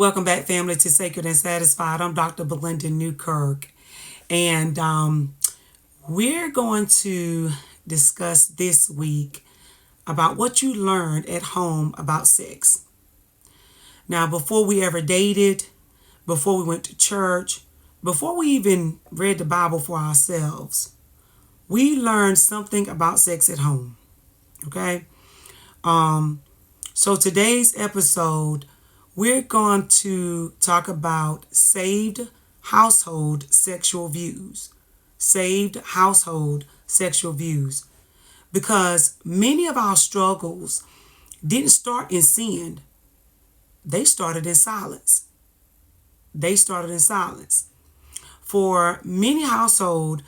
Welcome back, family, to Sacred and Satisfied. I'm Dr. Belinda Newkirk, and we're going to discuss this week about what you learned at home about sex. Now, before we ever dated, before we went to church, before we even read the Bible for ourselves, we learned something about sex at home. Okay? So today's episode, we're going to talk about saved household sexual views. Saved household sexual views. Because many of our struggles didn't start in sin, they started in silence. They started in silence. For many households,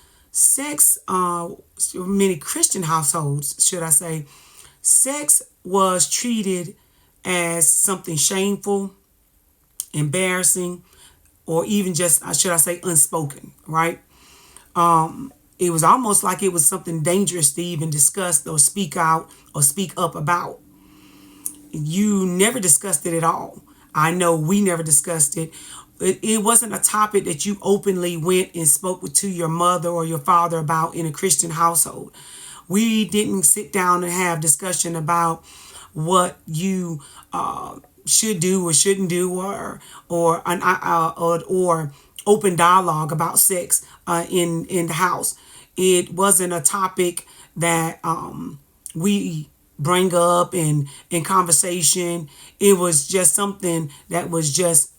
many Christian households, should I say, sex was treated as something shameful, embarrassing, or even just, should I say, unspoken, right? It was almost like it was something dangerous to even discuss or speak out or speak up about. You never discussed it at all. I know we never discussed it. It wasn't a topic that you openly went and spoke to your mother or your father about in a Christian household. We didn't sit down and have discussion about what you should do or shouldn't do, or open dialogue about sex in the house. It wasn't a topic that we bring up in conversation. It was just something that was just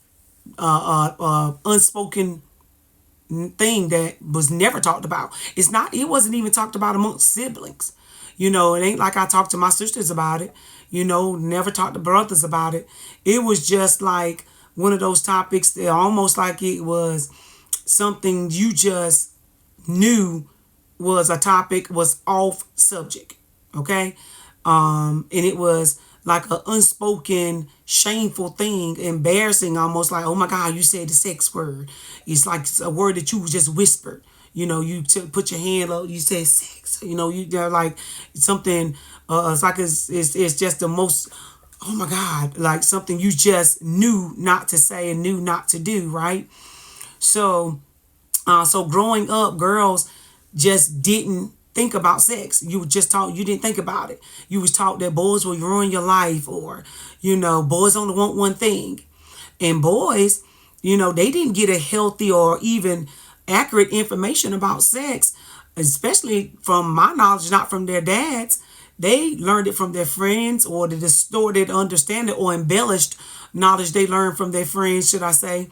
unspoken thing that was never talked about. It wasn't even talked about amongst siblings. It ain't like I talked to my sisters about it. Never talked to brothers about it. It was just like one of those topics that almost like it was something you just knew was a topic, was off subject. Okay. And it was like an unspoken, shameful thing, embarrassing, almost like, oh my God, you said the sex word. It's like a word that you just whispered. You put your hand up, you say sex. They're like something. It's just the most. Oh my God, like something you just knew not to say and knew not to do, right? So, so growing up, girls just didn't think about sex. You were just taught, you didn't think about it. You was taught that boys will ruin your life, or, boys only want one thing. And boys, they didn't get a healthy or even accurate information about sex, especially from my knowledge, not from their dads. They learned it from their friends, or the distorted understanding or embellished knowledge they learned from their friends, should I say,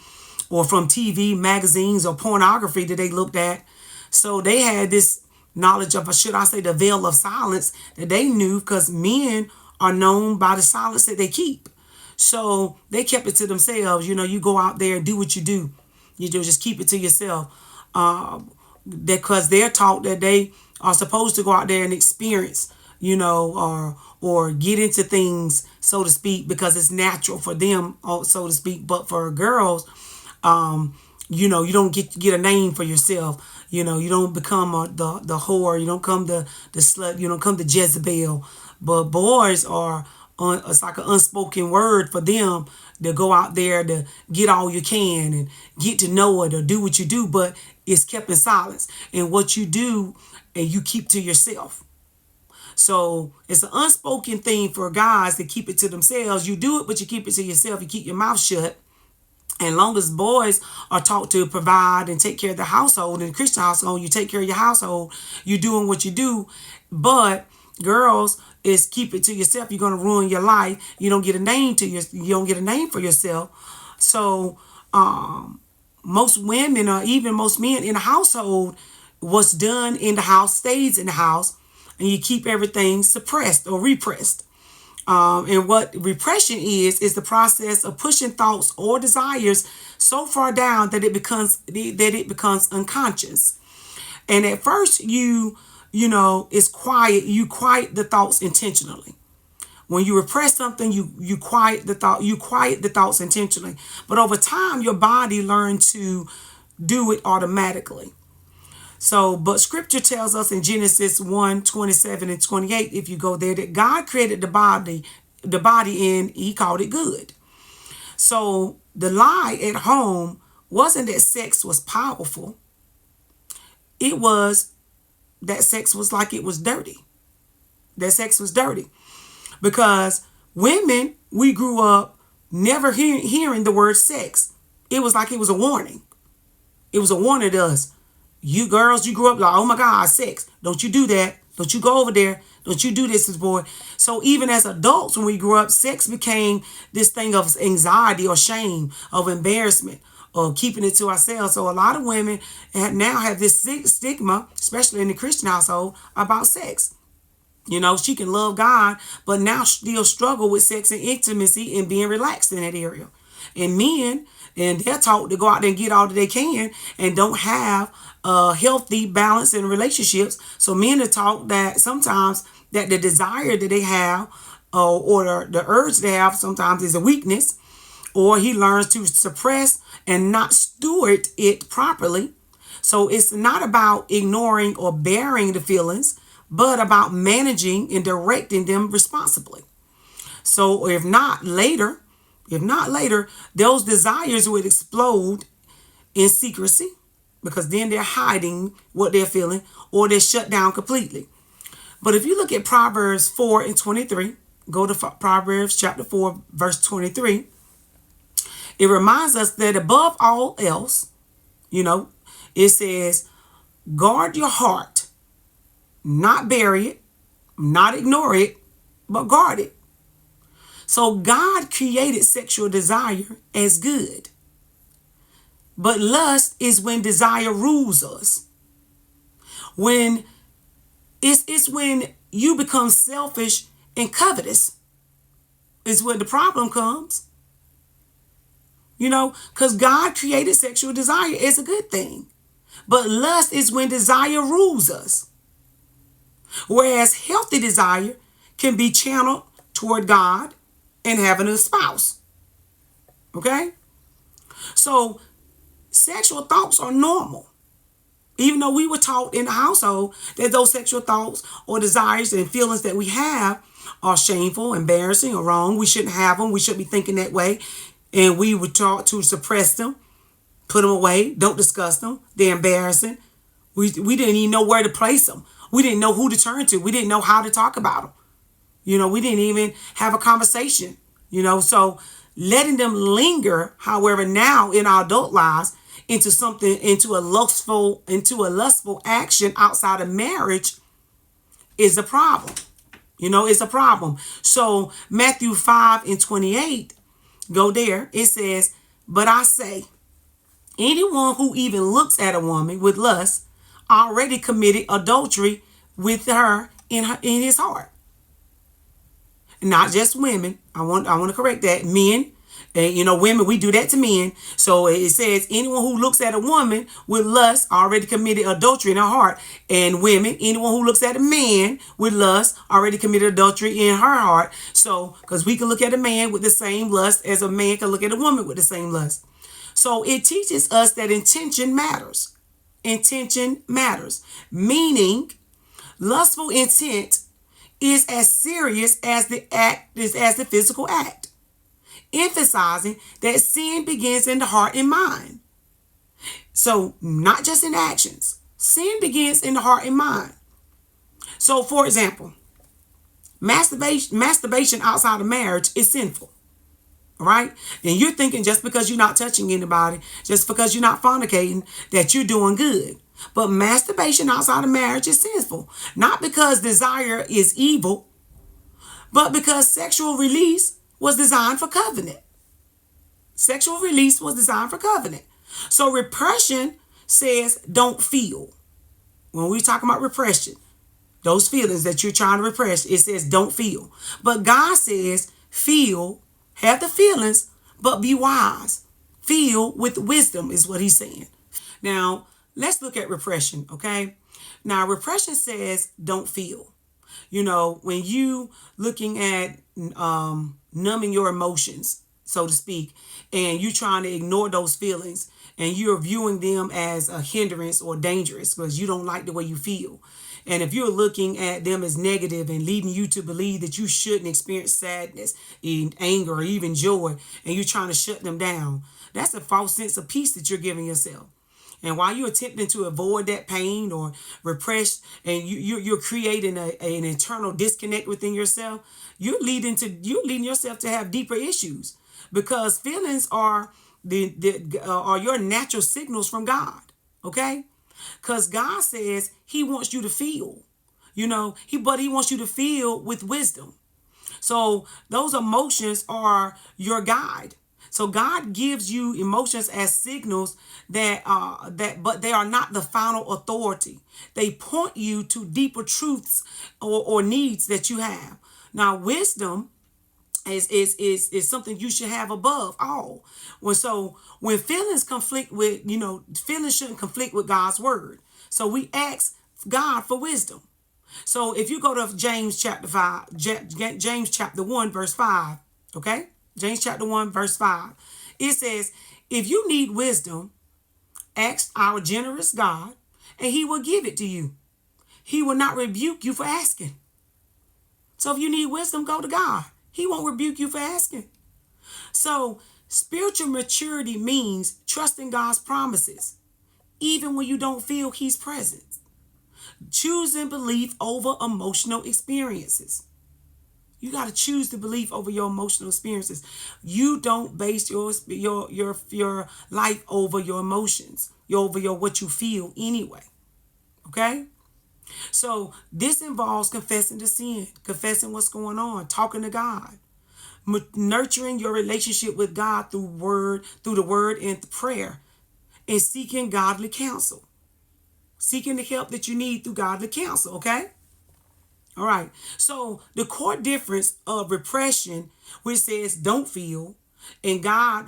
or from TV, magazines, or pornography that they looked at. So they had this knowledge of, should I say, the veil of silence that they knew, because men are known by the silence that they keep. So they kept it to themselves. You go out there and do what you do. You just keep it to yourself. Because they're taught that they are supposed to go out there and experience, or get into things, so to speak, because it's natural for them, so to speak. But for girls, you don't get a name for yourself. You don't become the whore. You don't come the slut. You don't come the Jezebel. But boys are, it's like an unspoken word for them to go out there to get all you can and get to know it or do what you do. But it's kept in silence. And what you do, and you keep to yourself. So it's an unspoken thing for guys to keep it to themselves. You do it, but you keep it to yourself. You keep your mouth shut. And long as boys are taught to provide and take care of the household, in the Christian household, you take care of your household, you're doing what you do. But girls is keep it to yourself. You're going to ruin your life. You don't get a name you don't get a name for yourself. So most women, or even most men in the household, what's done in the house stays in the house, and you keep everything suppressed or repressed. And what repression is the process of pushing thoughts or desires so far down that it becomes unconscious. And at first, it's quiet. You quiet the thoughts intentionally. When you repress something, you quiet the thought. You quiet the thoughts intentionally. But over time, your body learns to do it automatically. So, but scripture tells us in Genesis 1:27 and 28, if you go there, that God created the body and he called it good. So the lie at home wasn't that sex was powerful. It was that sex was like it was dirty. That sex was dirty. Because women, we grew up never hearing the word sex. It was like it was a warning. It was a warning to us. You girls, you grew up like, oh my God, sex. Don't you do that. Don't you go over there. Don't you do this, boy. So even as adults, when we grew up, sex became this thing of anxiety or shame, of embarrassment, or keeping it to ourselves. So a lot of women now have this stigma, especially in the Christian household, about sex. You know, she can love God, but now still struggle with sex and intimacy and being relaxed in that area. And men, and they're taught to go out there and get all that they can and don't have a healthy balance in relationships. So men are taught that sometimes that the desire that they have or the urge they have sometimes is a weakness, or he learns to suppress and not steward it properly. So it's not about ignoring or bearing the feelings, but about managing and directing them responsibly. So if not later, those desires would explode in secrecy, because then they're hiding what they're feeling, or they're shut down completely. But if you look at Proverbs 4 and 23, go to Proverbs chapter 4, verse 23, it reminds us that above all else, it says, guard your heart, not bury it, not ignore it, but guard it. So God created sexual desire as good. But lust is when desire rules us. When it's when you become selfish and covetous is when the problem comes. Because God created sexual desire as a good thing. But lust is when desire rules us. Whereas healthy desire can be channeled toward God and having a spouse. Okay? So sexual thoughts are normal. Even though we were taught in the household that those sexual thoughts or desires and feelings that we have are shameful, embarrassing, or wrong. We shouldn't have them. We shouldn't be thinking that way. And we were taught to suppress them, put them away, don't discuss them. They're embarrassing. We didn't even know where to place them. We didn't know who to turn to. We didn't know how to talk about them. We didn't even have a conversation. So letting them linger, however, now in our adult lives, into a lustful action outside of marriage is a problem. It's a problem. So Matthew 5 and 28, go there. It says, but I say, anyone who even looks at a woman with lust already committed adultery with her in his heart. Not just women. I want to correct that. Men, and women, we do that to men. So it says anyone who looks at a woman with lust already committed adultery in her heart. And women, anyone who looks at a man with lust already committed adultery in her heart. So, because we can look at a man with the same lust as a man can look at a woman with the same lust. So it teaches us that intention matters. Intention matters. Meaning, lustful intent is as serious as the physical act, emphasizing that sin begins in the heart and mind. So not just in actions. Sin begins in the heart and mind. So, for example, masturbation outside of marriage is sinful. All right? And you're thinking just because you're not touching anybody, just because you're not fornicating, that you're doing good. But masturbation outside of marriage is sinful. Not because desire is evil, but because sexual release was designed for covenant. Sexual release was designed for covenant. So repression says don't feel. When we talk about repression, those feelings that you're trying to repress, it says don't feel. But God says feel, have the feelings, but be wise. Feel with wisdom is what he's saying. Now, let's look at repression, okay? Now, repression says don't feel. When you looking at numbing your emotions, so to speak, and you trying to ignore those feelings, and you're viewing them as a hindrance or dangerous because you don't like the way you feel. And if you're looking at them as negative and leading you to believe that you shouldn't experience sadness, anger, or even joy, and you're trying to shut them down, that's a false sense of peace that you're giving yourself. And while you're attempting to avoid that pain or repress, and you're creating an internal disconnect within yourself, you're leading yourself to have deeper issues, because feelings are are your natural signals from God. Okay, because God says He wants you to feel, but He wants you to feel with wisdom. So those emotions are your guide. So God gives you emotions as signals but they are not the final authority. They point you to deeper truths or needs that you have. Now, wisdom is something you should have above all. When feelings conflict with, feelings shouldn't conflict with God's word. So we ask God for wisdom. So if you go to James chapter 5, James chapter 1, verse 5, okay? James chapter 1, verse 5. It says, if you need wisdom, ask our generous God, and He will give it to you. He will not rebuke you for asking. So if you need wisdom, go to God. He won't rebuke you for asking. So spiritual maturity means trusting God's promises, even when you don't feel He's present. Choosing belief over emotional experiences. You got to choose the belief over your emotional experiences. You don't base your life over your emotions, over what you feel anyway. Okay? So this involves confessing the sin, confessing what's going on, talking to God, nurturing your relationship with God through the word and prayer, and seeking godly counsel. Seeking the help that you need through godly counsel, okay? All right. So the core difference of repression, which says don't feel, and God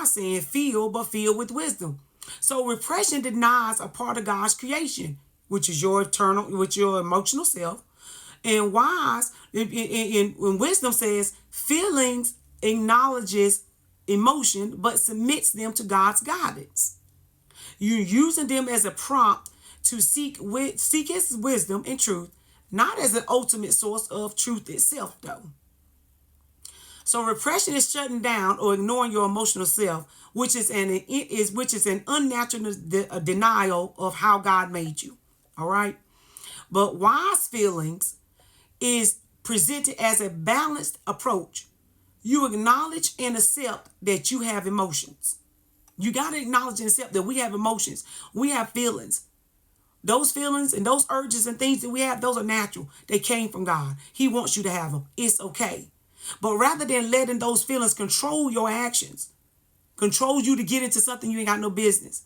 saying feel, but feel with wisdom. So repression denies a part of God's creation, which is your emotional self. And when wisdom says feelings acknowledges emotion, but submits them to God's guidance. You're using them as a prompt to seek His wisdom and truth, not as an ultimate source of truth itself, though. So repression is shutting down or ignoring your emotional self, which is an unnatural denial of how God made you. All right. But wise feelings is presented as a balanced approach. You acknowledge and accept that you have emotions. You got to acknowledge and accept that we have emotions. We have feelings. Those feelings and those urges and things that we have, those are natural. They came from God. He wants you to have them. It's okay. But rather than letting those feelings control your actions, control you to get into something you ain't got no business,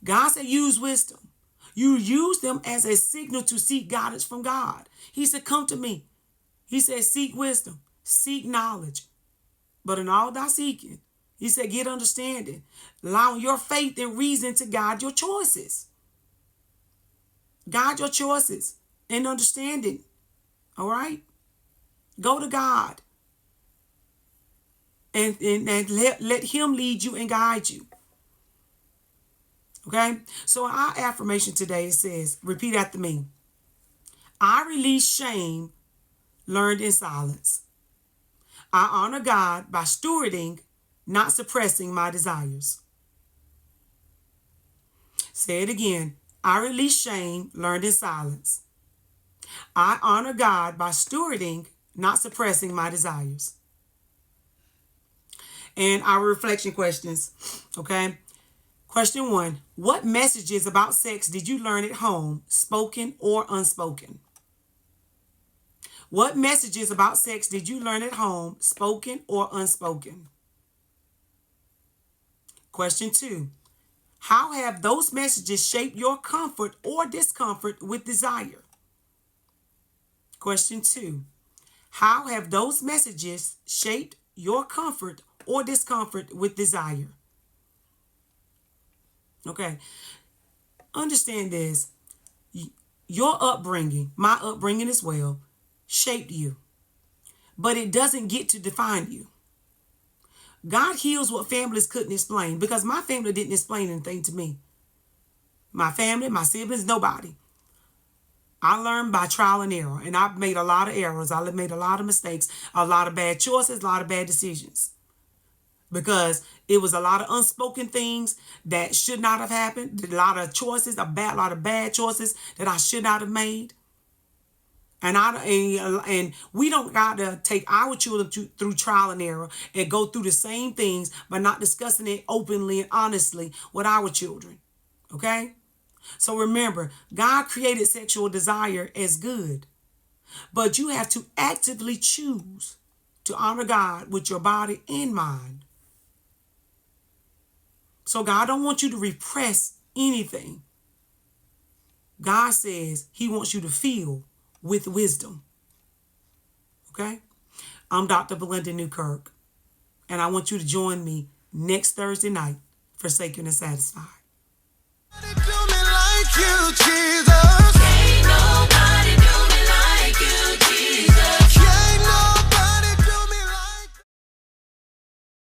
God said use wisdom. You use them as a signal to seek guidance from God. He said, come to me. He said, seek wisdom, seek knowledge. But in all thy seeking, He said, get understanding, allowing your faith and reason to guide your choices. Guide your choices and understanding. All right? Go to God and let Him lead you and guide you. Okay? So our affirmation today says, repeat after me. I release shame learned in silence. I honor God by stewarding, not suppressing my desires. Say it again. I release shame learned in silence. I honor God by stewarding, not suppressing my desires. And our reflection questions. Okay. Question 1. What messages about sex did you learn at home, spoken or unspoken? What messages about sex did you learn at home, spoken or unspoken? Question 2. How have those messages shaped your comfort or discomfort with desire? Question 2. How have those messages shaped your comfort or discomfort with desire? Okay. Understand this. Your upbringing, my upbringing as well, shaped you. But it doesn't get to define you. God heals what families couldn't explain, because my family didn't explain anything to me. My family, my siblings, nobody. I learned by trial and error, and I've made a lot of errors. I've made a lot of mistakes, a lot of bad choices, a lot of bad decisions. Because it was a lot of unspoken things that should not have happened, a lot of choices, lot of bad choices that I should not have made. And we don't got to take our children through trial and error and go through the same things, but not discussing it openly and honestly with our children. Okay? So remember, God created sexual desire as good, but you have to actively choose to honor God with your body and mind. So God don't want you to repress anything. God says he wants you to feel with wisdom. Okay? I'm Dr. Belinda Newkirk, and I want you to join me next Thursday night for Sacred and Satisfied.